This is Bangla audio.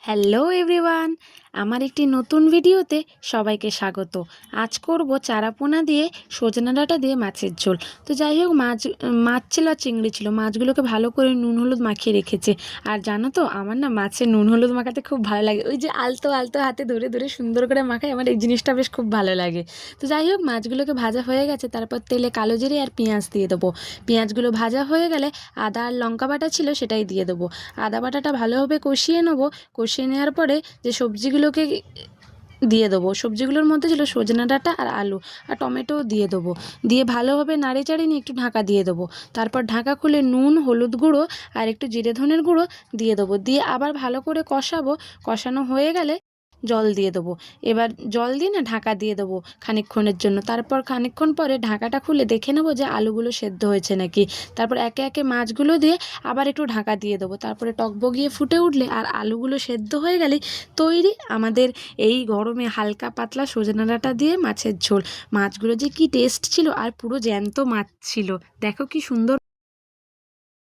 হ্যালো এভরিওয়ান, আমার একটি নতুন ভিডিওতে সবাইকে স্বাগত। আজ করব চারাপোনা দিয়ে সজনে ডাঁটা দিয়ে মাছের ঝোল। তো যাই হোক, মাছ ছিল আর চিংড়ি ছিল। মাছগুলোকে ভালো করে নুন হলুদ মাখিয়ে রেখেছে। আর জানো তো, আমার না মাছের নুন হলুদ মাখাতে খুব ভালো লাগে। ওই যে আলতো আলতো হাতে ধরে ধরে সুন্দর করে মাখায়, আমার এই জিনিসটা বেশ খুব ভালো লাগে। তো যাই হোক, মাছগুলোকে ভাজা হয়ে গেছে, তারপর তেলে কালো জিরে আর পেঁয়াজ দিয়ে দেবো। পেঁয়াজগুলো ভাজা হয়ে গেলে আদা আর লঙ্কা বাটা ছিল সেটাই দিয়ে দেবো। আদা বাটাটা ভালোভাবে কষিয়ে নেবো। কষিয়ে নেওয়ার পরে যে সবজিগুলোকে দিয়ে দেবো, সবজিগুলোর মধ্যে ছিল সজনে ডাঁটা আর আলু আর টমেটোও দিয়ে দেবো। দিয়ে ভালোভাবে নাড়ে চাড়িয়ে নিয়ে একটু ঢাকা দিয়ে দেবো। তারপর ঢাকা খুলে নুন হলুদ গুঁড়ো আর একটু জিরে ধনের গুঁড়ো দিয়ে দেবো। দিয়ে আবার ভালো করে কষাবো। কষানো হয়ে গেলে জল দিয়ে দেবো। এবার জল দিয়ে না ঢাকা দিয়ে দেবো খানিকক্ষণের জন্য। তারপর খানিকক্ষণ পরে ঢাকাটা খুলে দেখে নেবো যে আলুগুলো সেদ্ধ হয়েছে নাকি। তারপর একে একে মাছগুলো দিয়ে আবার একটু ঢাকা দিয়ে দেবো। তারপরে টকবগিয়ে ফুটে উঠলে আর আলুগুলো সেদ্ধ হয়ে গেলেই তৈরি আমাদের এই গরমে হালকা পাতলা সজনে ডাঁটা দিয়ে মাছের ঝোল। মাছগুলো যে কি টেস্ট ছিল, আর পুরো জ্যান্ত মাছ ছিল, দেখো কি সুন্দর।